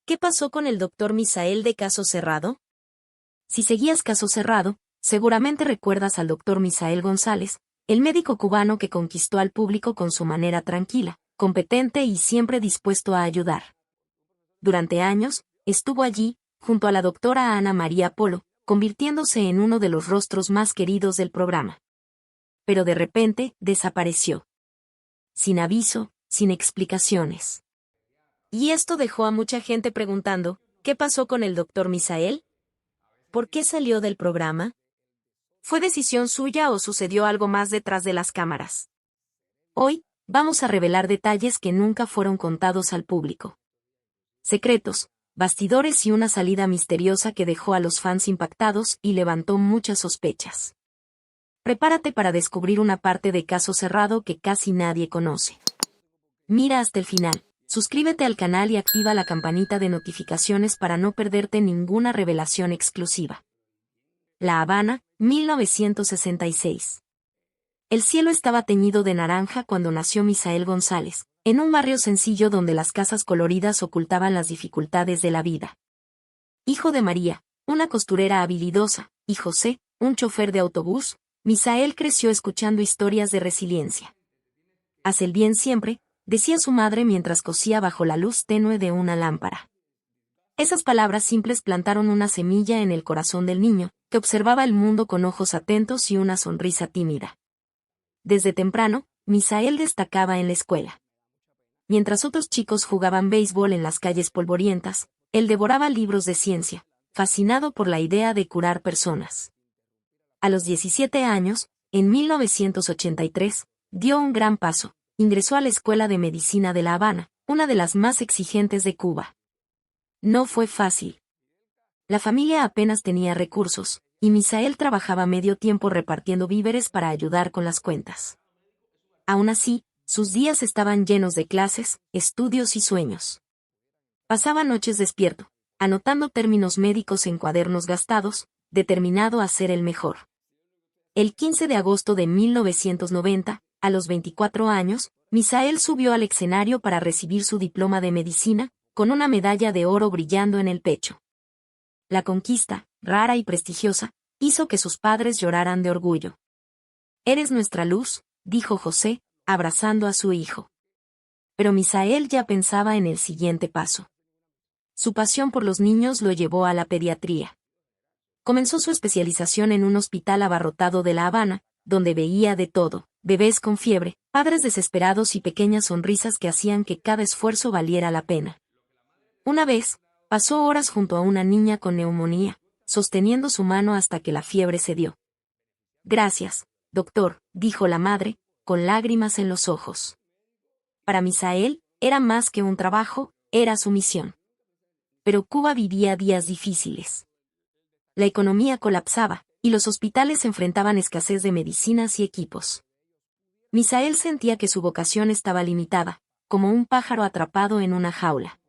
¿Qué pasó con el doctor Misael de Caso Cerrado? Si seguías Caso Cerrado, seguramente recuerdas al doctor Misael González, el médico cubano que conquistó al público con su manera tranquila, competente y siempre dispuesto a ayudar. Durante años, estuvo allí, junto a la doctora Ana María Polo, convirtiéndose en uno de los rostros más queridos del programa. Pero de repente, desapareció. Sin aviso, sin explicaciones. Y esto dejó a mucha gente preguntando, ¿qué pasó con el doctor Misael? ¿Por qué salió del programa? ¿Fue decisión suya o sucedió algo más detrás de las cámaras? Hoy, vamos a revelar detalles que nunca fueron contados al público. Secretos, bastidores y una salida misteriosa que dejó a los fans impactados y levantó muchas sospechas. Prepárate para descubrir una parte de Caso Cerrado que casi nadie conoce. Mira hasta el final. Suscríbete al canal y activa la campanita de notificaciones para no perderte ninguna revelación exclusiva. La Habana, 1966. El cielo estaba teñido de naranja cuando nació Misael González, en un barrio sencillo donde las casas coloridas ocultaban las dificultades de la vida. Hijo de María, una costurera habilidosa, y José, un chofer de autobús, Misael creció escuchando historias de resiliencia. Haz el bien siempre, decía su madre mientras cosía bajo la luz tenue de una lámpara. Esas palabras simples plantaron una semilla en el corazón del niño, que observaba el mundo con ojos atentos y una sonrisa tímida. Desde temprano, Misael destacaba en la escuela. Mientras otros chicos jugaban béisbol en las calles polvorientas, él devoraba libros de ciencia, fascinado por la idea de curar personas. A los 17 años, en 1983, dio un gran paso. Ingresó a la Escuela de Medicina de La Habana, una de las más exigentes de Cuba. No fue fácil. La familia apenas tenía recursos, y Misael trabajaba medio tiempo repartiendo víveres para ayudar con las cuentas. Aún así, sus días estaban llenos de clases, estudios y sueños. Pasaba noches despierto, anotando términos médicos en cuadernos gastados, determinado a ser el mejor. El 15 de agosto de 1990, a los 24 años, Misael subió al escenario para recibir su diploma de medicina, con una medalla de oro brillando en el pecho. La conquista, rara y prestigiosa, hizo que sus padres lloraran de orgullo. «Eres nuestra luz», dijo José, abrazando a su hijo. Pero Misael ya pensaba en el siguiente paso. Su pasión por los niños lo llevó a la pediatría. Comenzó su especialización en un hospital abarrotado de La Habana, donde veía de todo: bebés con fiebre, padres desesperados y pequeñas sonrisas que hacían que cada esfuerzo valiera la pena. Una vez, pasó horas junto a una niña con neumonía, sosteniendo su mano hasta que la fiebre cedió. «Gracias, doctor», dijo la madre, con lágrimas en los ojos. Para Misael, era más que un trabajo, era su misión. Pero Cuba vivía días difíciles. La economía colapsaba, y los hospitales enfrentaban escasez de medicinas y equipos. Misael sentía que su vocación estaba limitada, como un pájaro atrapado en una jaula.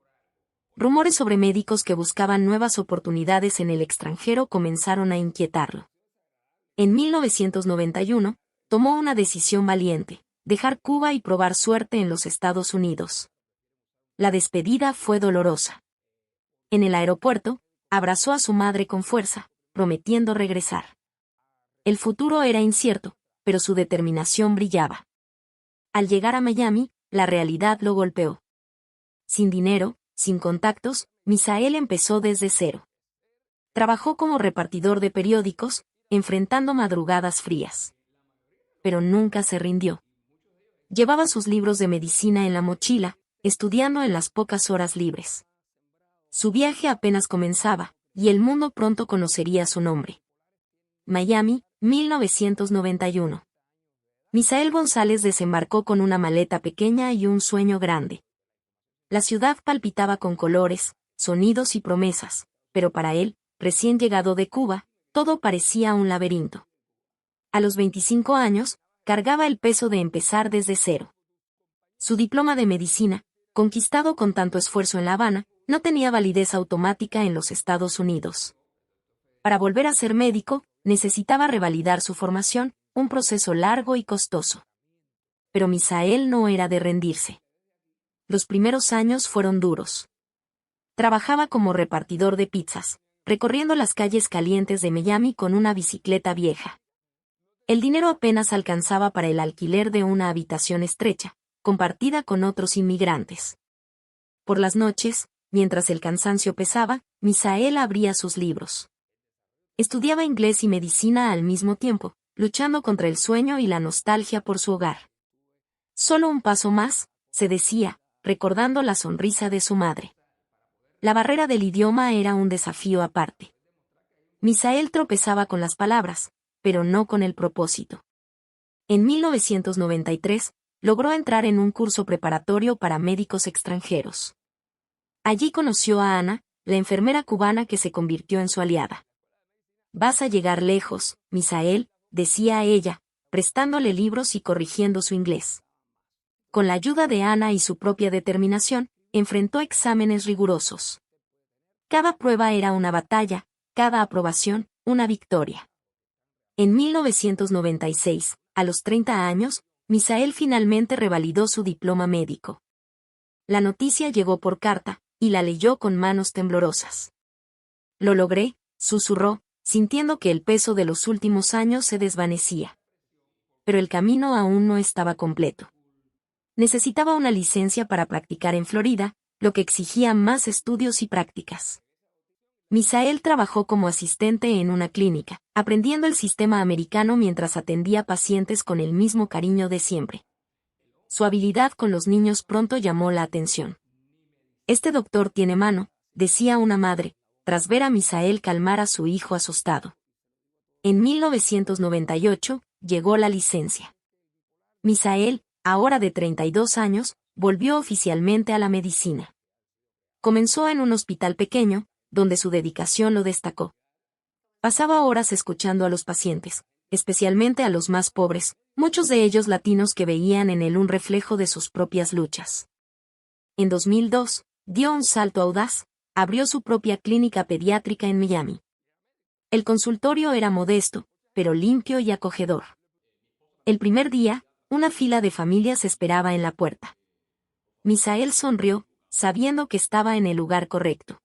Rumores sobre médicos que buscaban nuevas oportunidades en el extranjero comenzaron a inquietarlo. En 1991, tomó una decisión valiente: dejar Cuba y probar suerte en los Estados Unidos. La despedida fue dolorosa. En el aeropuerto, abrazó a su madre con fuerza, prometiendo regresar. El futuro era incierto, pero su determinación brillaba. Al llegar a Miami, la realidad lo golpeó. Sin dinero, sin contactos, Misael empezó desde cero. Trabajó como repartidor de periódicos, enfrentando madrugadas frías. Pero nunca se rindió. Llevaba sus libros de medicina en la mochila, estudiando en las pocas horas libres. Su viaje apenas comenzaba, y el mundo pronto conocería su nombre. Miami, 1991. Misael González desembarcó con una maleta pequeña y un sueño grande. La ciudad palpitaba con colores, sonidos y promesas, pero para él, recién llegado de Cuba, todo parecía un laberinto. A los 25 años, cargaba el peso de empezar desde cero. Su diploma de medicina, conquistado con tanto esfuerzo en La Habana, no tenía validez automática en los Estados Unidos. Para volver a ser médico, necesitaba revalidar su formación, un proceso largo y costoso. Pero Misael no era de rendirse. Los primeros años fueron duros. Trabajaba como repartidor de pizzas, recorriendo las calles calientes de Miami con una bicicleta vieja. El dinero apenas alcanzaba para el alquiler de una habitación estrecha, compartida con otros inmigrantes. Por las noches, mientras el cansancio pesaba, Misael abría sus libros. Estudiaba inglés y medicina al mismo tiempo, luchando contra el sueño y la nostalgia por su hogar. Solo un paso más, se decía, recordando la sonrisa de su madre. La barrera del idioma era un desafío aparte. Misael tropezaba con las palabras, pero no con el propósito. En 1993, logró entrar en un curso preparatorio para médicos extranjeros. Allí conoció a Ana, la enfermera cubana que se convirtió en su aliada. «Vas a llegar lejos, Misael», decía a ella, prestándole libros y corrigiendo su inglés. Con la ayuda de Ana y su propia determinación, enfrentó exámenes rigurosos. Cada prueba era una batalla, cada aprobación, una victoria. En 1996, a los 30 años, Misael finalmente revalidó su diploma médico. La noticia llegó por carta, y la leyó con manos temblorosas. «Lo logré», susurró, sintiendo que el peso de los últimos años se desvanecía. Pero el camino aún no estaba completo. Necesitaba una licencia para practicar en Florida, lo que exigía más estudios y prácticas. Misael trabajó como asistente en una clínica, aprendiendo el sistema americano mientras atendía pacientes con el mismo cariño de siempre. Su habilidad con los niños pronto llamó la atención. «Este doctor tiene mano», decía una madre, tras ver a Misael calmar a su hijo asustado. En 1998, llegó la licencia. Misael, ahora de 32 años, volvió oficialmente a la medicina. Comenzó en un hospital pequeño, donde su dedicación lo destacó. Pasaba horas escuchando a los pacientes, especialmente a los más pobres, muchos de ellos latinos que veían en él un reflejo de sus propias luchas. En 2002, dio un salto audaz, abrió su propia clínica pediátrica en Miami. El consultorio era modesto, pero limpio y acogedor. El primer día, una fila de familias esperaba en la puerta. Misael sonrió, sabiendo que estaba en el lugar correcto.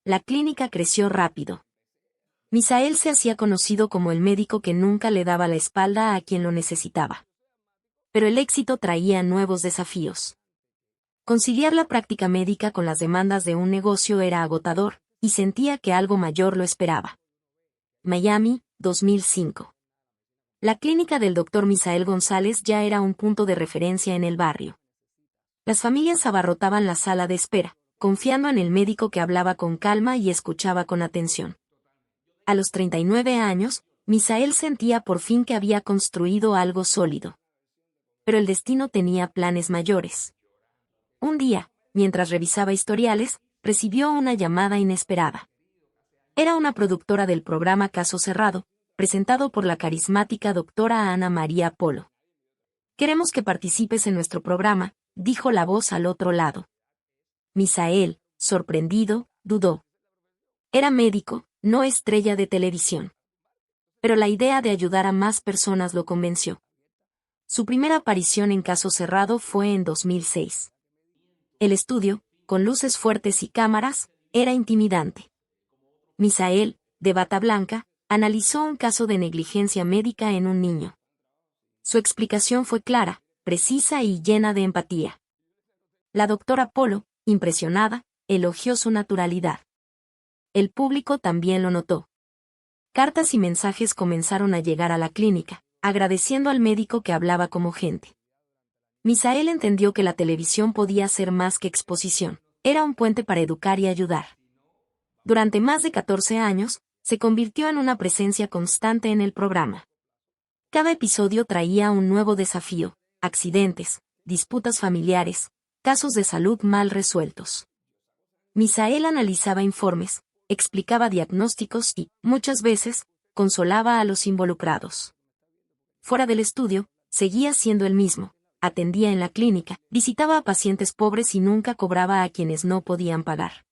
La clínica creció rápido. Misael se hacía conocido como el médico que nunca le daba la espalda a quien lo necesitaba. Pero el éxito traía nuevos desafíos. Conciliar la práctica médica con las demandas de un negocio era agotador, y sentía que algo mayor lo esperaba. Miami, 2005. La clínica del Dr. Misael González ya era un punto de referencia en el barrio. Las familias abarrotaban la sala de espera, confiando en el médico que hablaba con calma y escuchaba con atención. A los 39 años, Misael sentía por fin que había construido algo sólido. Pero el destino tenía planes mayores. Un día, mientras revisaba historiales, recibió una llamada inesperada. Era una productora del programa Caso Cerrado, presentado por la carismática doctora Ana María Polo. «Queremos que participes en nuestro programa», dijo la voz al otro lado. Misael, sorprendido, dudó. Era médico, no estrella de televisión. Pero la idea de ayudar a más personas lo convenció. Su primera aparición en Caso Cerrado fue en 2006. El estudio, con luces fuertes y cámaras, era intimidante. Misael, de bata blanca, analizó un caso de negligencia médica en un niño. Su explicación fue clara, precisa y llena de empatía. La doctora Polo, impresionada, elogió su naturalidad. El público también lo notó. Cartas y mensajes comenzaron a llegar a la clínica, agradeciendo al médico que hablaba como gente. Misael entendió que la televisión podía ser más que exposición, era un puente para educar y ayudar. Durante más de 14 años, se convirtió en una presencia constante en el programa. Cada episodio traía un nuevo desafío, accidentes, disputas familiares, casos de salud mal resueltos. Misael analizaba informes, explicaba diagnósticos y, muchas veces, consolaba a los involucrados. Fuera del estudio, seguía siendo el mismo, atendía en la clínica, visitaba a pacientes pobres y nunca cobraba a quienes no podían pagar.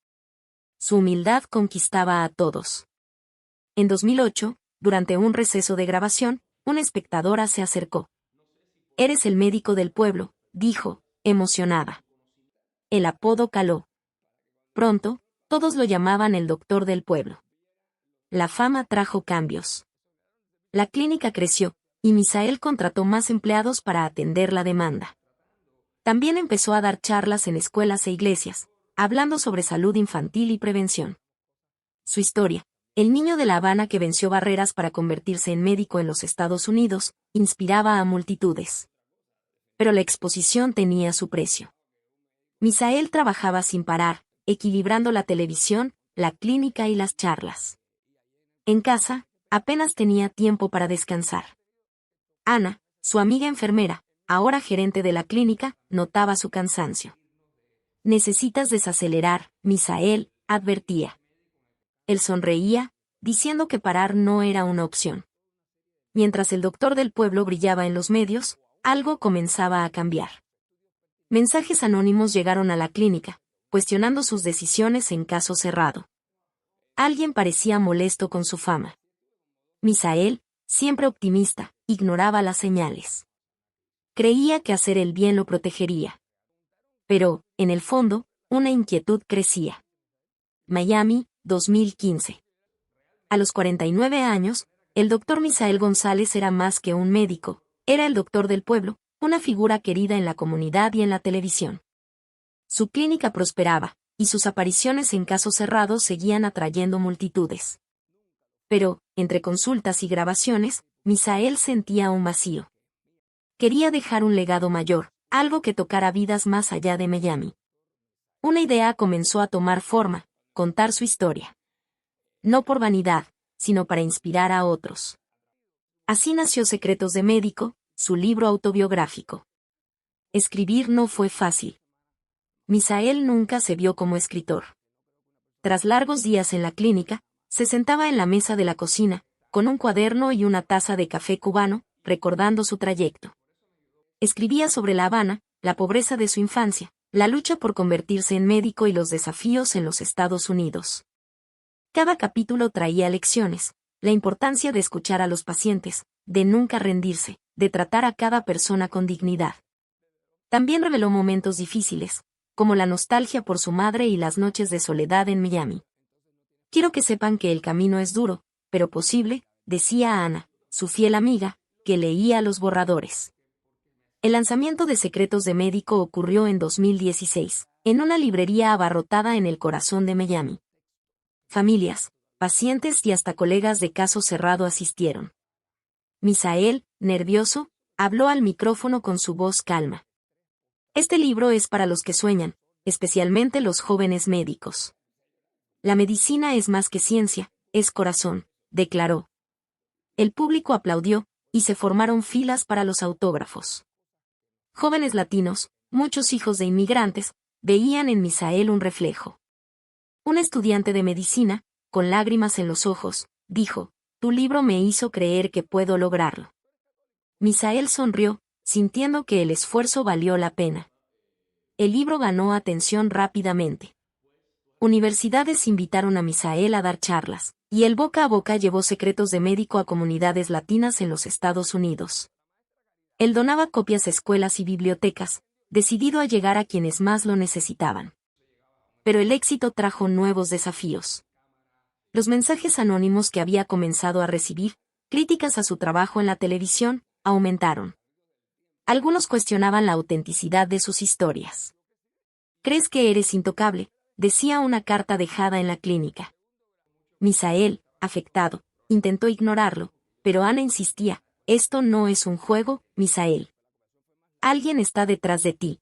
Su humildad conquistaba a todos. En 2008, durante un receso de grabación, una espectadora se acercó. «Eres el médico del pueblo», dijo, emocionada. El apodo caló. Pronto, todos lo llamaban el doctor del pueblo. La fama trajo cambios. La clínica creció, y Misael contrató más empleados para atender la demanda. También empezó a dar charlas en escuelas e iglesias, hablando sobre salud infantil y prevención. Su historia, el niño de La Habana que venció barreras para convertirse en médico en los Estados Unidos, inspiraba a multitudes. Pero la exposición tenía su precio. Misael trabajaba sin parar, equilibrando la televisión, la clínica y las charlas. En casa, apenas tenía tiempo para descansar. Ana, su amiga enfermera, ahora gerente de la clínica, notaba su cansancio. «Necesitas desacelerar, Misael», advertía. Él sonreía, diciendo que parar no era una opción. Mientras el doctor del pueblo brillaba en los medios, algo comenzaba a cambiar. Mensajes anónimos llegaron a la clínica, cuestionando sus decisiones en caso cerrado. Alguien parecía molesto con su fama. Misael, siempre optimista, ignoraba las señales. Creía que hacer el bien lo protegería. Pero, en el fondo, una inquietud crecía. Miami, 2015. A los 49 años, el doctor Misael González era más que un médico, era el doctor del pueblo, una figura querida en la comunidad y en la televisión. Su clínica prosperaba, y sus apariciones en casos cerrados seguían atrayendo multitudes. Pero, entre consultas y grabaciones, Misael sentía un vacío. Quería dejar un legado mayor, algo que tocara vidas más allá de Miami. Una idea comenzó a tomar forma: contar su historia. No por vanidad, sino para inspirar a otros. Así nació Secretos de Médico, su libro autobiográfico. Escribir no fue fácil. Misael nunca se vio como escritor. Tras largos días en la clínica, se sentaba en la mesa de la cocina, con un cuaderno y una taza de café cubano, recordando su trayecto. Escribía sobre La Habana, la pobreza de su infancia, la lucha por convertirse en médico y los desafíos en los Estados Unidos. Cada capítulo traía lecciones: la importancia de escuchar a los pacientes, de nunca rendirse, de tratar a cada persona con dignidad. También reveló momentos difíciles, como la nostalgia por su madre y las noches de soledad en Miami. «Quiero que sepan que el camino es duro, pero posible», decía a Ana, su fiel amiga, que leía los borradores. El lanzamiento de Secretos de Médico ocurrió en 2016, en una librería abarrotada en el corazón de Miami. Familias, pacientes y hasta colegas de caso cerrado asistieron. Misael, nervioso, habló al micrófono con su voz calma. «Este libro es para los que sueñan, especialmente los jóvenes médicos. La medicina es más que ciencia, es corazón», declaró. El público aplaudió, y se formaron filas para los autógrafos. Jóvenes latinos, muchos hijos de inmigrantes, veían en Misael un reflejo. Un estudiante de medicina, con lágrimas en los ojos, dijo: «Tu libro me hizo creer que puedo lograrlo». Misael sonrió, sintiendo que el esfuerzo valió la pena. El libro ganó atención rápidamente. Universidades invitaron a Misael a dar charlas, y el boca a boca llevó Secretos de Médico a comunidades latinas en los Estados Unidos. Él donaba copias a escuelas y bibliotecas, decidido a llegar a quienes más lo necesitaban. Pero el éxito trajo nuevos desafíos. Los mensajes anónimos que había comenzado a recibir, críticas a su trabajo en la televisión, aumentaron. Algunos cuestionaban la autenticidad de sus historias. «¿Crees que eres intocable?», decía una carta dejada en la clínica. Misael, afectado, intentó ignorarlo, pero Ana insistía: «Esto no es un juego, Misael. Alguien está detrás de ti».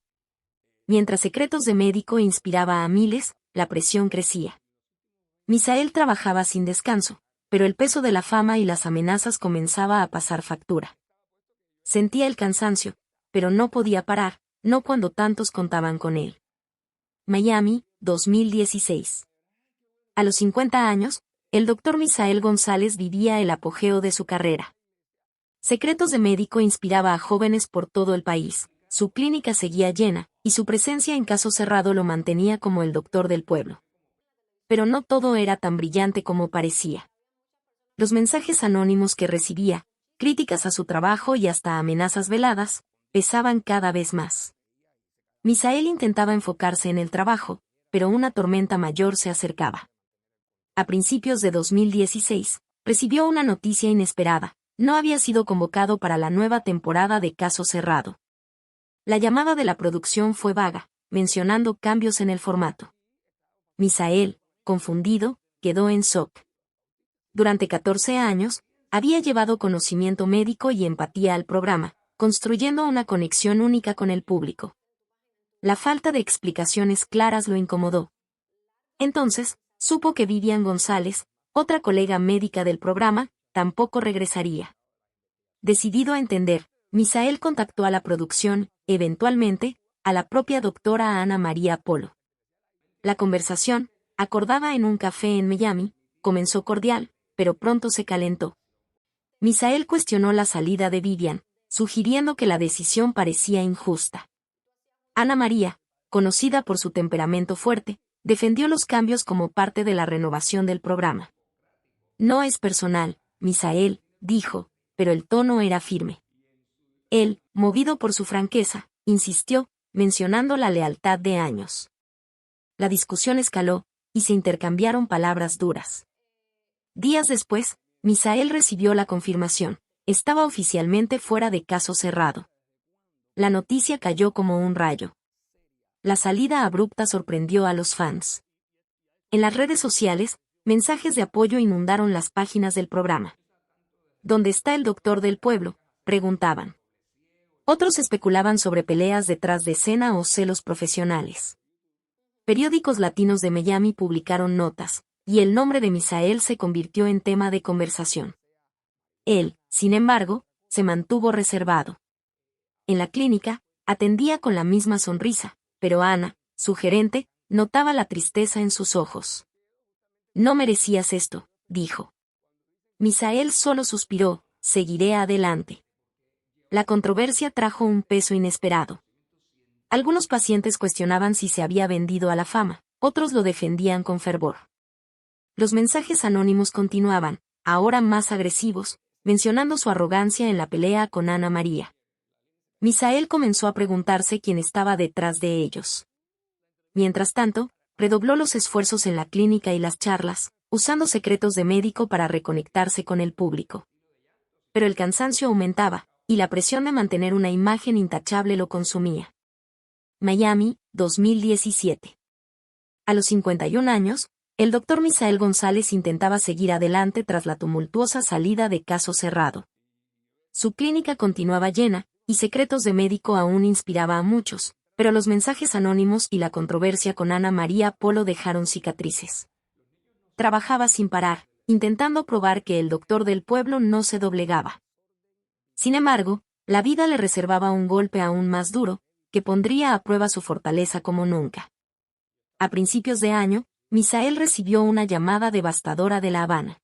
Mientras Secretos de Médico inspiraba a miles, la presión crecía. Misael trabajaba sin descanso, pero el peso de la fama y las amenazas comenzaba a pasar factura. Sentía el cansancio, pero no podía parar, no cuando tantos contaban con él. Miami, 2016. A los 50 años, el doctor Misael González vivía el apogeo de su carrera. Secretos de Médico inspiraba a jóvenes por todo el país, su clínica seguía llena, y su presencia en caso cerrado lo mantenía como el doctor del pueblo. Pero no todo era tan brillante como parecía. Los mensajes anónimos que recibía, críticas a su trabajo y hasta amenazas veladas, pesaban cada vez más. Misael intentaba enfocarse en el trabajo, pero una tormenta mayor se acercaba. A principios de 2016, recibió una noticia inesperada: no había sido convocado para la nueva temporada de Caso Cerrado. La llamada de la producción fue vaga, mencionando cambios en el formato. Misael, confundido, quedó en shock. Durante 14 años, había llevado conocimiento médico y empatía al programa, construyendo una conexión única con el público. La falta de explicaciones claras lo incomodó. Entonces, supo que Vivian González, otra colega médica del programa, tampoco regresaría. Decidido a entender, Misael contactó a la producción, eventualmente, a la propia doctora Ana María Polo. La conversación, acordada en un café en Miami, comenzó cordial, pero pronto se calentó. Misael cuestionó la salida de Vivian, sugiriendo que la decisión parecía injusta. Ana María, conocida por su temperamento fuerte, defendió los cambios como parte de la renovación del programa. No es personal, Misael, dijo, pero el tono era firme. Él, movido por su franqueza, insistió, mencionando la lealtad de años. La discusión escaló, y se intercambiaron palabras duras. Días después, Misael recibió la confirmación: estaba oficialmente fuera de Caso Cerrado. La noticia cayó como un rayo. La salida abrupta sorprendió a los fans. En las redes sociales, mensajes de apoyo inundaron las páginas del programa. ¿Dónde está el doctor del pueblo?, preguntaban. Otros especulaban sobre peleas detrás de escena o celos profesionales. Periódicos latinos de Miami publicaron notas, y el nombre de Misael se convirtió en tema de conversación. Él, sin embargo, se mantuvo reservado. En la clínica, atendía con la misma sonrisa, pero Ana, su gerente, notaba la tristeza en sus ojos. No merecías esto, dijo. Misael solo suspiró: seguiré adelante. La controversia trajo un peso inesperado. Algunos pacientes cuestionaban si se había vendido a la fama, otros lo defendían con fervor. Los mensajes anónimos continuaban, ahora más agresivos, mencionando su arrogancia en la pelea con Ana María. Misael comenzó a preguntarse quién estaba detrás de ellos. Mientras tanto, redobló los esfuerzos en la clínica y las charlas, usando secretos de médico para reconectarse con el público. Pero el cansancio aumentaba, y la presión de mantener una imagen intachable lo consumía. Miami, 2017. A los 51 años, el Dr. Misael González intentaba seguir adelante tras la tumultuosa salida de Caso Cerrado. Su clínica continuaba llena, y secretos de médico aún inspiraba a muchos, pero los mensajes anónimos y la controversia con Ana María Polo dejaron cicatrices. Trabajaba sin parar, intentando probar que el doctor del pueblo no se doblegaba. Sin embargo, la vida le reservaba un golpe aún más duro, que pondría a prueba su fortaleza como nunca. A principios de año, Misael recibió una llamada devastadora de La Habana.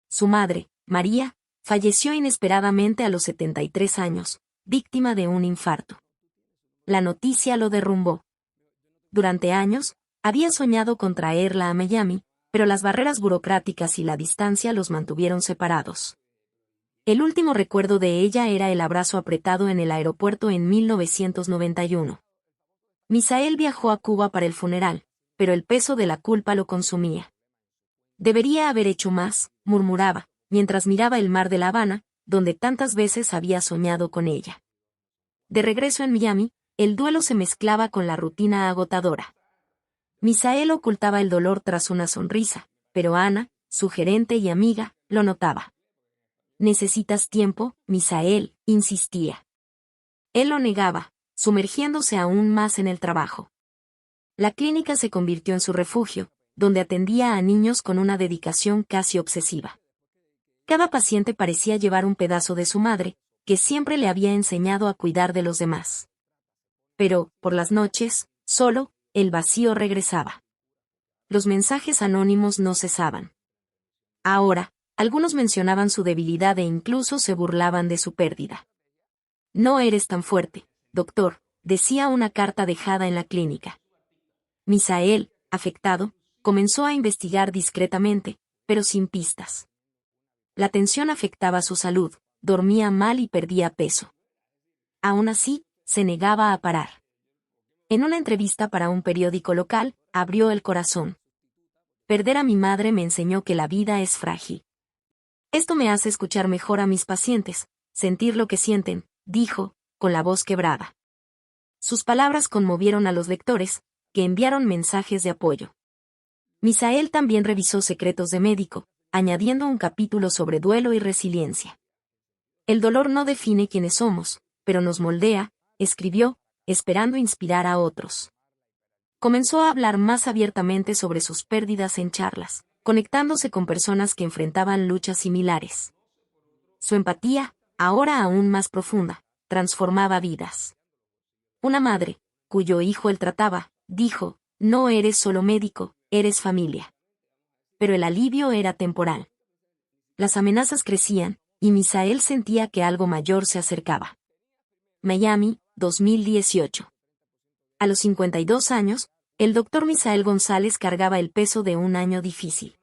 Su madre, María, falleció inesperadamente a los 73 años, víctima de un infarto. La noticia lo derrumbó. Durante años, había soñado con traerla a Miami, pero las barreras burocráticas y la distancia los mantuvieron separados. El último recuerdo de ella era el abrazo apretado en el aeropuerto en 1991. Misael viajó a Cuba para el funeral, pero el peso de la culpa lo consumía. Debería haber hecho más, murmuraba, mientras miraba el mar de La Habana, donde tantas veces había soñado con ella. De regreso en Miami, el duelo se mezclaba con la rutina agotadora. Misael ocultaba el dolor tras una sonrisa, pero Ana, su gerente y amiga, lo notaba. «Necesitas tiempo, Misael», insistía. Él lo negaba, sumergiéndose aún más en el trabajo. La clínica se convirtió en su refugio, donde atendía a niños con una dedicación casi obsesiva. Cada paciente parecía llevar un pedazo de su madre, que siempre le había enseñado a cuidar de los demás. Pero, por las noches, solo, el vacío regresaba. Los mensajes anónimos no cesaban. Ahora, algunos mencionaban su debilidad e incluso se burlaban de su pérdida. «No eres tan fuerte, doctor», decía una carta dejada en la clínica. Misael, afectado, comenzó a investigar discretamente, pero sin pistas. La tensión afectaba su salud, dormía mal y perdía peso. Aún así, se negaba a parar. En una entrevista para un periódico local, abrió el corazón. Perder a mi madre me enseñó que la vida es frágil. Esto me hace escuchar mejor a mis pacientes, sentir lo que sienten, dijo, con la voz quebrada. Sus palabras conmovieron a los lectores, que enviaron mensajes de apoyo. Misael también revisó Secretos de Médico, añadiendo un capítulo sobre duelo y resiliencia. El dolor no define quiénes somos, pero nos moldea, escribió, esperando inspirar a otros. Comenzó a hablar más abiertamente sobre sus pérdidas en charlas, conectándose con personas que enfrentaban luchas similares. Su empatía, ahora aún más profunda, transformaba vidas. Una madre, cuyo hijo él trataba, dijo, no eres solo médico, eres familia. Pero el alivio era temporal. Las amenazas crecían, y Misael sentía que algo mayor se acercaba. Miami, 2018. A los 52 años, el doctor Misael González cargaba el peso de un año difícil.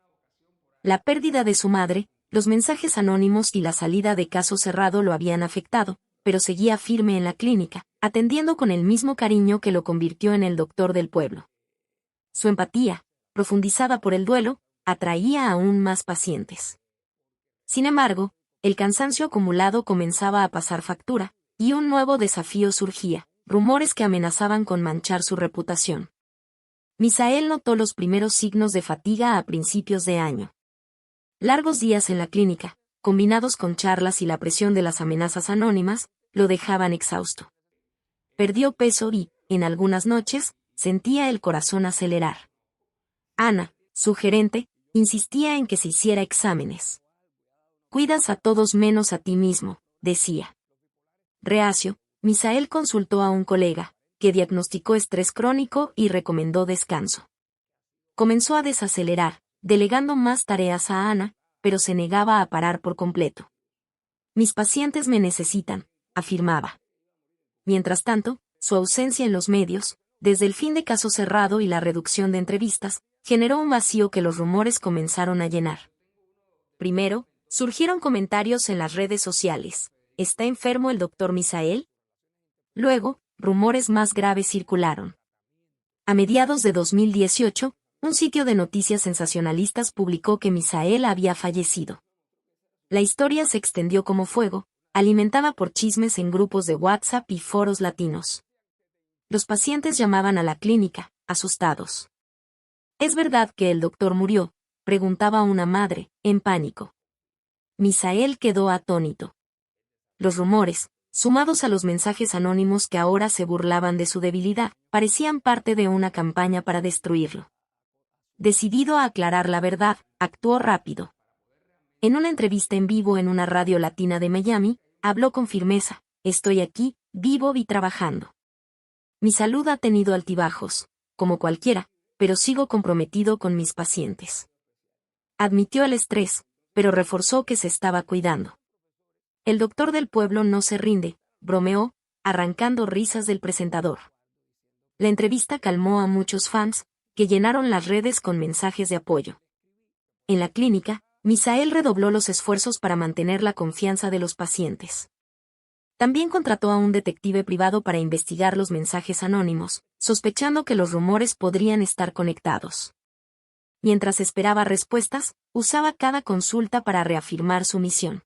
La pérdida de su madre, los mensajes anónimos y la salida de Caso Cerrado lo habían afectado, pero seguía firme en la clínica, atendiendo con el mismo cariño que lo convirtió en el doctor del pueblo. Su empatía, profundizada por el duelo, atraía aún más pacientes. Sin embargo, el cansancio acumulado comenzaba a pasar factura, y un nuevo desafío surgía, rumores que amenazaban con manchar su reputación. Misael notó los primeros signos de fatiga a principios de año. Largos días en la clínica, combinados con charlas y la presión de las amenazas anónimas, lo dejaban exhausto. Perdió peso y, en algunas noches, sentía el corazón acelerar. Ana, su gerente, insistía en que se hiciera exámenes. Cuidas a todos menos a ti mismo, decía. Reacio, Misael consultó a un colega, que diagnosticó estrés crónico y recomendó descanso. Comenzó a desacelerar, delegando más tareas a Ana, pero se negaba a parar por completo. Mis pacientes me necesitan, afirmaba. Mientras tanto, su ausencia en los medios, desde el fin de Caso Cerrado y la reducción de entrevistas, generó un vacío que los rumores comenzaron a llenar. Primero, surgieron comentarios en las redes sociales. ¿Está enfermo el doctor Misael? Luego, rumores más graves circularon. A mediados de 2018, un sitio de noticias sensacionalistas publicó que Misael había fallecido. La historia se extendió como fuego, alimentada por chismes en grupos de WhatsApp y foros latinos. Los pacientes llamaban a la clínica, asustados. ¿Es verdad que el doctor murió?, preguntaba una madre, en pánico. Misael quedó atónito. Los rumores, sumados a los mensajes anónimos que ahora se burlaban de su debilidad, parecían parte de una campaña para destruirlo. Decidido a aclarar la verdad, actuó rápido. En una entrevista en vivo en una radio latina de Miami, habló con firmeza: estoy aquí, vivo y trabajando. Mi salud ha tenido altibajos, como cualquiera, pero sigo comprometido con mis pacientes. Admitió el estrés, pero reforzó que se estaba cuidando. El doctor del pueblo no se rinde, bromeó, arrancando risas del presentador. La entrevista calmó a muchos fans, que llenaron las redes con mensajes de apoyo. En la clínica, Misael redobló los esfuerzos para mantener la confianza de los pacientes. También contrató a un detective privado para investigar los mensajes anónimos, sospechando que los rumores podrían estar conectados. Mientras esperaba respuestas, usaba cada consulta para reafirmar su misión.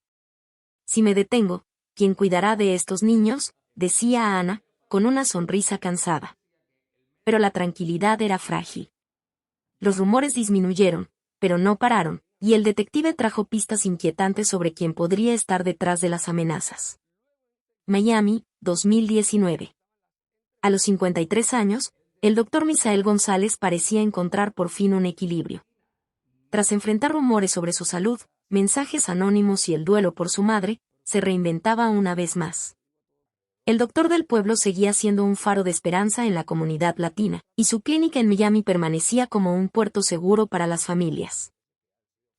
Si me detengo, ¿quién cuidará de estos niños?, decía a Ana, con una sonrisa cansada. Pero la tranquilidad era frágil. Los rumores disminuyeron, pero no pararon, y el detective trajo pistas inquietantes sobre quién podría estar detrás de las amenazas. Miami, 2019. A los 53 años, el doctor Misael González parecía encontrar por fin un equilibrio. Tras enfrentar rumores sobre su salud, mensajes anónimos y el duelo por su madre, se reinventaba una vez más. El doctor del pueblo seguía siendo un faro de esperanza en la comunidad latina, y su clínica en Miami permanecía como un puerto seguro para las familias.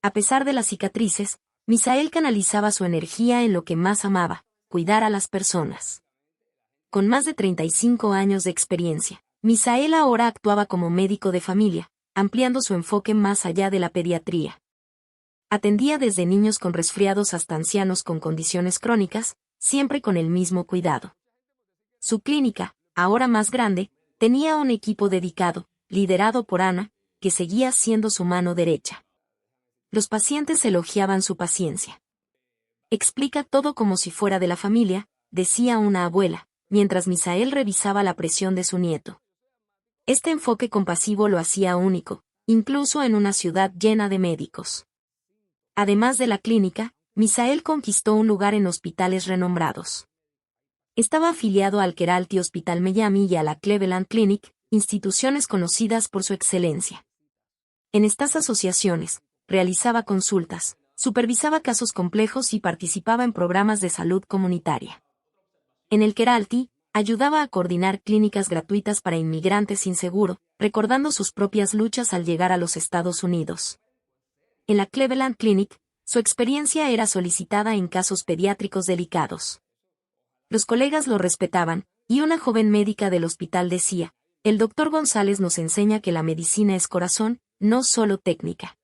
A pesar de las cicatrices, Misael canalizaba su energía en lo que más amaba: cuidar a las personas. Con más de 35 años de experiencia, Misael ahora actuaba como médico de familia, ampliando su enfoque más allá de la pediatría. Atendía desde niños con resfriados hasta ancianos con condiciones crónicas, siempre con el mismo cuidado. Su clínica, ahora más grande, Tenía un equipo dedicado, liderado por Ana, que seguía siendo su mano derecha. Los pacientes elogiaban su paciencia. Explica todo como si fuera de la familia, decía una abuela, mientras Misael revisaba la presión de su nieto. Este enfoque compasivo lo hacía único, incluso en una ciudad llena de médicos. Además de la clínica, Misael conquistó un lugar en hospitales renombrados. Estaba afiliado al Keralty Hospital Miami y a la Cleveland Clinic, instituciones conocidas por su excelencia. En estas asociaciones, realizaba consultas, supervisaba casos complejos y participaba en programas de salud comunitaria. En el Keralty, ayudaba a coordinar clínicas gratuitas para inmigrantes sin seguro, recordando sus propias luchas al llegar a los Estados Unidos. En la Cleveland Clinic, su experiencia era solicitada en casos pediátricos delicados. Los colegas lo respetaban, y una joven médica del hospital decía, el doctor González nos enseña que la medicina es corazón, no solo técnica.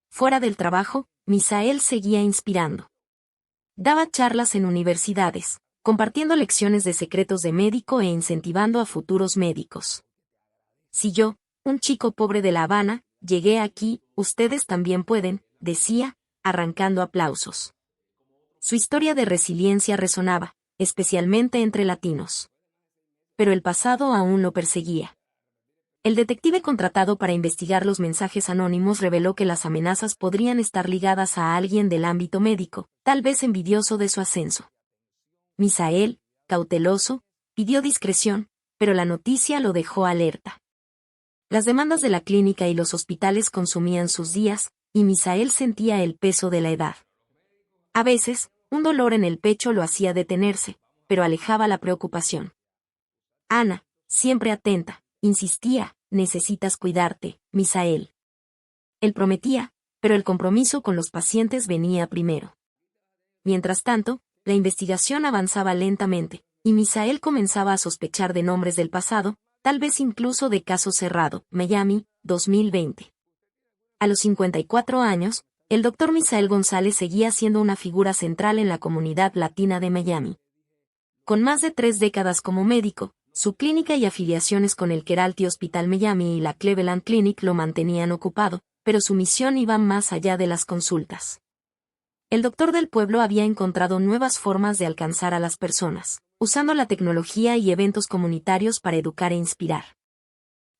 Fuera del trabajo, Misael seguía inspirando. Daba charlas en universidades, compartiendo lecciones de secretos de médico e incentivando a futuros médicos. Si yo, un chico pobre de La Habana, llegué aquí, ustedes también pueden, decía, arrancando aplausos. Su historia de resiliencia resonaba, especialmente entre latinos. Pero el pasado aún lo perseguía. El detective contratado para investigar los mensajes anónimos reveló que las amenazas podrían estar ligadas a alguien del ámbito médico, tal vez envidioso de su ascenso. Misael, cauteloso, pidió discreción, pero la noticia lo dejó alerta. Las demandas de la clínica y los hospitales consumían sus días, y Misael sentía el peso de la edad. A veces, un dolor en el pecho lo hacía detenerse, pero alejaba la preocupación. Ana, siempre atenta, insistía, necesitas cuidarte, Misael. Él prometía, pero el compromiso con los pacientes venía primero. Mientras tanto, la investigación avanzaba lentamente, y Misael comenzaba a sospechar de nombres del pasado, tal vez incluso de Caso Cerrado, Miami, 2020. A los 54 años, el Dr. Misael González seguía siendo una figura central en la comunidad latina de Miami. Con más de 3 décadas como médico, su clínica y afiliaciones con el Keralty Hospital Miami y la Cleveland Clinic lo mantenían ocupado, pero su misión iba más allá de las consultas. El doctor del pueblo había encontrado nuevas formas de alcanzar a las personas, usando la tecnología y eventos comunitarios para educar e inspirar.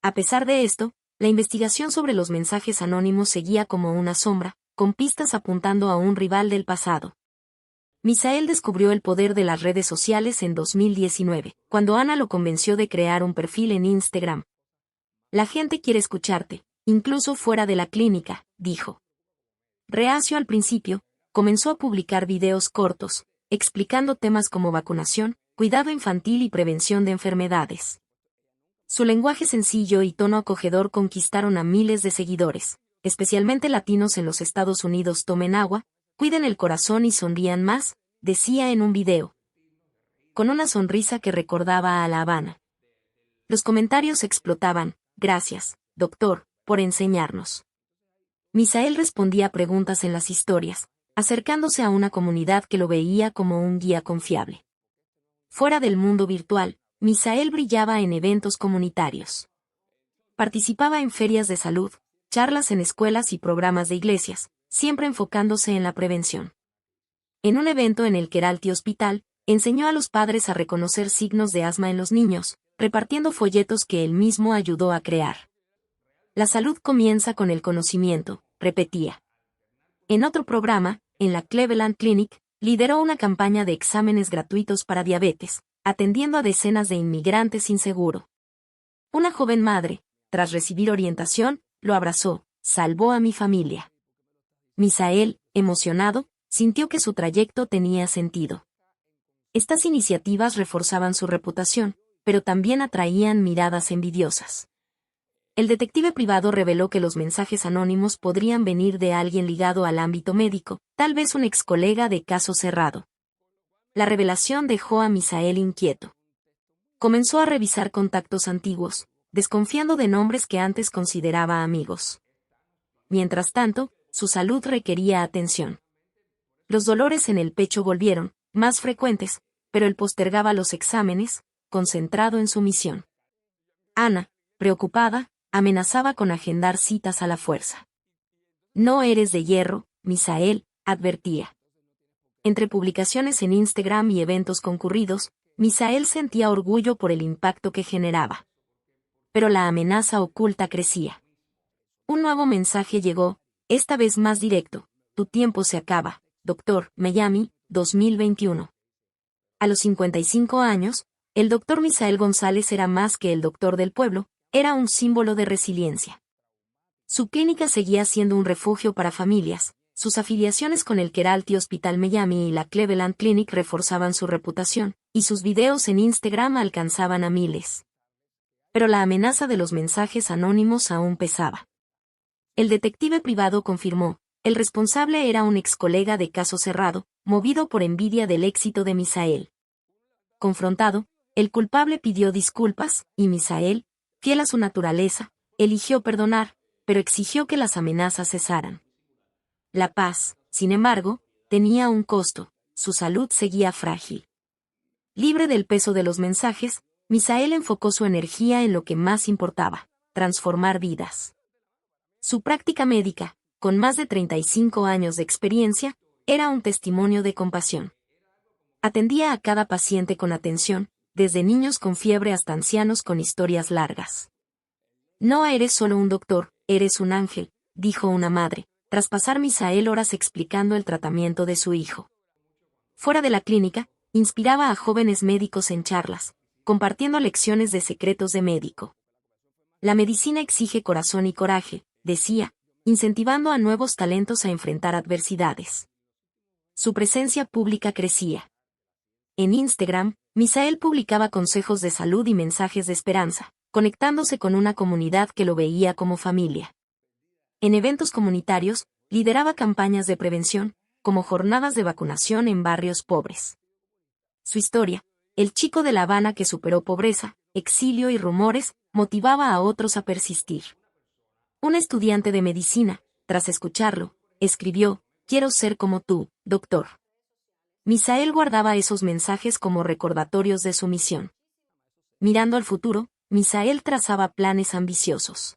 A pesar de esto, la investigación sobre los mensajes anónimos seguía como una sombra, con pistas apuntando a un rival del pasado. Misael descubrió el poder de las redes sociales en 2019, cuando Ana lo convenció de crear un perfil en Instagram. La gente quiere escucharte, incluso fuera de la clínica, dijo. Reacio al principio, comenzó a publicar videos cortos, explicando temas como vacunación, cuidado infantil y prevención de enfermedades. Su lenguaje sencillo y tono acogedor conquistaron a miles de seguidores, especialmente latinos en los Estados Unidos. Tomen agua, cuiden el corazón y sonrían más, decía en un video. Con una sonrisa que recordaba a La Habana. Los comentarios explotaban, gracias, doctor, por enseñarnos. Misael respondía preguntas en las historias, acercándose a una comunidad que lo veía como un guía confiable. Fuera del mundo virtual, Misael brillaba en eventos comunitarios. Participaba en ferias de salud, charlas en escuelas y programas de iglesias, siempre enfocándose en la prevención. En un evento en el Keralty Hospital, enseñó a los padres a reconocer signos de asma en los niños, repartiendo folletos que él mismo ayudó a crear. La salud comienza con el conocimiento, repetía. En otro programa, en la Cleveland Clinic, lideró una campaña de exámenes gratuitos para diabetes, atendiendo a decenas de inmigrantes sin seguro. Una joven madre, tras recibir orientación, lo abrazó, salvó a mi familia. Misael, emocionado, sintió que su trayecto tenía sentido. Estas iniciativas reforzaban su reputación, pero también atraían miradas envidiosas. El detective privado reveló que los mensajes anónimos podrían venir de alguien ligado al ámbito médico, tal vez un ex colega de Caso Cerrado. La revelación dejó a Misael inquieto. Comenzó a revisar contactos antiguos, desconfiando de nombres que antes consideraba amigos. Mientras tanto, su salud requería atención. Los dolores en el pecho volvieron, más frecuentes, pero él postergaba los exámenes, concentrado en su misión. Ana, preocupada, amenazaba con agendar citas a la fuerza. No eres de hierro, Misael, advertía. Entre publicaciones en Instagram y eventos concurridos, Misael sentía orgullo por el impacto que generaba. Pero la amenaza oculta crecía. Un nuevo mensaje llegó, esta vez más directo: tu tiempo se acaba, Dr. Miami, 2021. A los 55 años, el Dr. Misael González era más que el doctor del pueblo, era un símbolo de resiliencia. Su clínica seguía siendo un refugio para familias, sus afiliaciones con el Keralty Hospital Miami y la Cleveland Clinic reforzaban su reputación, y sus videos en Instagram alcanzaban a miles. Pero la amenaza de los mensajes anónimos aún pesaba. El detective privado confirmó, el responsable era un ex colega de Caso Cerrado, movido por envidia del éxito de Misael. Confrontado, el culpable pidió disculpas, y Misael, fiel a su naturaleza, eligió perdonar, pero exigió que las amenazas cesaran. La paz, sin embargo, tenía un costo, su salud seguía frágil. Libre del peso de los mensajes, Misael enfocó su energía en lo que más importaba: transformar vidas. Su práctica médica, con más de 35 años de experiencia, era un testimonio de compasión. Atendía a cada paciente con atención, desde niños con fiebre hasta ancianos con historias largas. No eres solo un doctor, eres un ángel, dijo una madre, tras pasar Misael horas explicando el tratamiento de su hijo. Fuera de la clínica, inspiraba a jóvenes médicos en charlas, compartiendo lecciones de secretos de médico. La medicina exige corazón y coraje, decía, incentivando a nuevos talentos a enfrentar adversidades. Su presencia pública crecía. En Instagram, Misael publicaba consejos de salud y mensajes de esperanza, conectándose con una comunidad que lo veía como familia. En eventos comunitarios, lideraba campañas de prevención, como jornadas de vacunación en barrios pobres. Su historia, el chico de La Habana que superó pobreza, exilio y rumores, motivaba a otros a persistir. Un estudiante de medicina, tras escucharlo, escribió: quiero ser como tú, doctor. Misael guardaba esos mensajes como recordatorios de su misión. Mirando al futuro, Misael trazaba planes ambiciosos.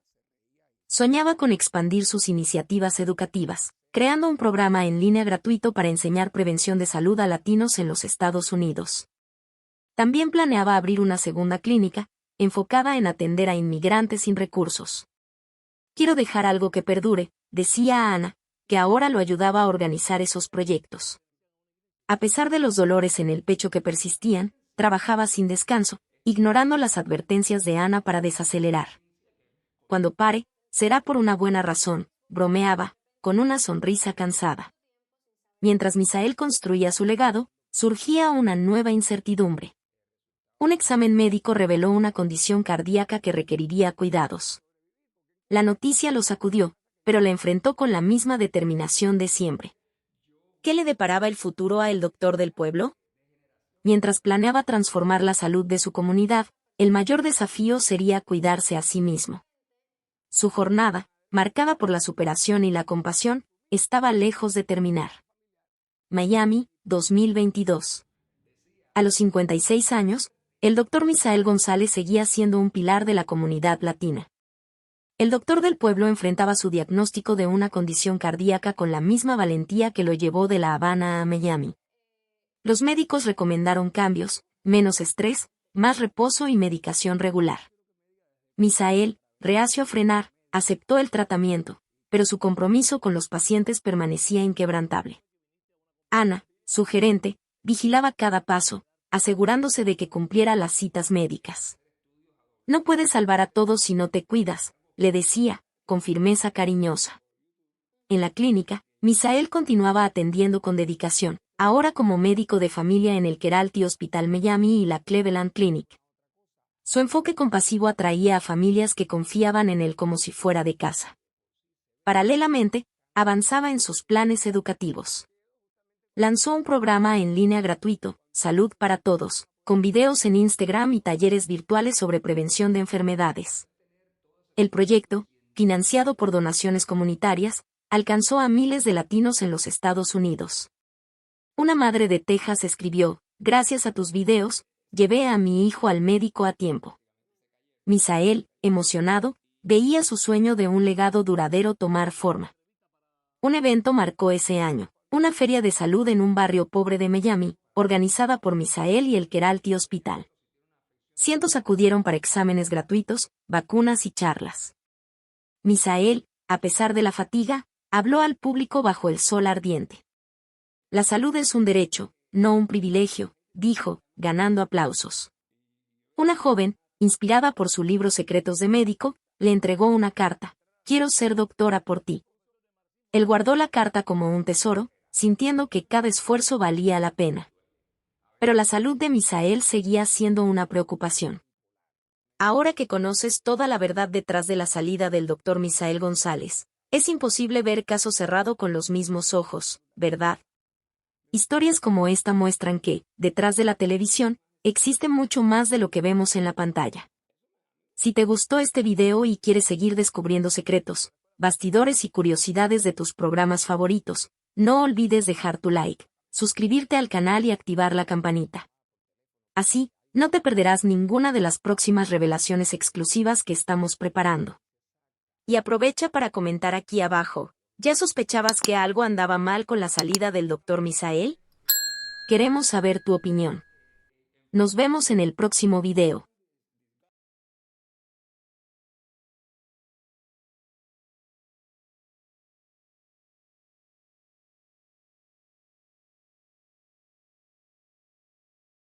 Soñaba con expandir sus iniciativas educativas, creando un programa en línea gratuito para enseñar prevención de salud a latinos en los Estados Unidos. También planeaba abrir una segunda clínica, enfocada en atender a inmigrantes sin recursos. Quiero dejar algo que perdure, decía a Ana, que ahora lo ayudaba a organizar esos proyectos. A pesar de los dolores en el pecho que persistían, trabajaba sin descanso, ignorando las advertencias de Ana para desacelerar. Cuando pare, será por una buena razón, bromeaba, con una sonrisa cansada. Mientras Misael construía su legado, surgía una nueva incertidumbre. Un examen médico reveló una condición cardíaca que requeriría cuidados. La noticia lo sacudió, pero la enfrentó con la misma determinación de siempre. ¿Qué le deparaba el futuro a el doctor del pueblo? Mientras planeaba transformar la salud de su comunidad, el mayor desafío sería cuidarse a sí mismo. Su jornada, marcada por la superación y la compasión, estaba lejos de terminar. Miami, 2022. A los 56 años, el Dr. Misael González seguía siendo un pilar de la comunidad latina. El doctor del pueblo enfrentaba su diagnóstico de una condición cardíaca con la misma valentía que lo llevó de La Habana a Miami. Los médicos recomendaron cambios, menos estrés, más reposo y medicación regular. Misael, reacio a frenar, aceptó el tratamiento, pero su compromiso con los pacientes permanecía inquebrantable. Ana, su gerente, vigilaba cada paso, asegurándose de que cumpliera las citas médicas. No puedes salvar a todos si no te cuidas, le decía, con firmeza cariñosa. En la clínica, Misael continuaba atendiendo con dedicación, ahora como médico de familia en el Keralty Hospital Miami y la Cleveland Clinic. Su enfoque compasivo atraía a familias que confiaban en él como si fuera de casa. Paralelamente, avanzaba en sus planes educativos. Lanzó un programa en línea gratuito, Salud para Todos, con videos en Instagram y talleres virtuales sobre prevención de enfermedades. El proyecto, financiado por donaciones comunitarias, alcanzó a miles de latinos en los Estados Unidos. Una madre de Texas escribió: gracias a tus videos, llevé a mi hijo al médico a tiempo. Misael, emocionado, veía su sueño de un legado duradero tomar forma. Un evento marcó ese año, una feria de salud en un barrio pobre de Miami, organizada por Misael y el Keralty Hospital. Cientos acudieron para exámenes gratuitos, vacunas y charlas. Misael, a pesar de la fatiga, habló al público bajo el sol ardiente. La salud es un derecho, no un privilegio, dijo, ganando aplausos. Una joven, inspirada por su libro Secretos de Médico, le entregó una carta: «Quiero ser doctora por ti». Él guardó la carta como un tesoro, sintiendo que cada esfuerzo valía la pena. Pero la salud de Misael seguía siendo una preocupación. Ahora que conoces toda la verdad detrás de la salida del Dr. Misael González, es imposible ver Caso Cerrado con los mismos ojos, ¿verdad? Historias como esta muestran que, detrás de la televisión, existe mucho más de lo que vemos en la pantalla. Si te gustó este video y quieres seguir descubriendo secretos, bastidores y curiosidades de tus programas favoritos, no olvides dejar tu like, suscribirte al canal y activar la campanita. Así, no te perderás ninguna de las próximas revelaciones exclusivas que estamos preparando. Y aprovecha para comentar aquí abajo, ¿ya sospechabas que algo andaba mal con la salida del Dr. Misael? Queremos saber tu opinión. Nos vemos en el próximo video.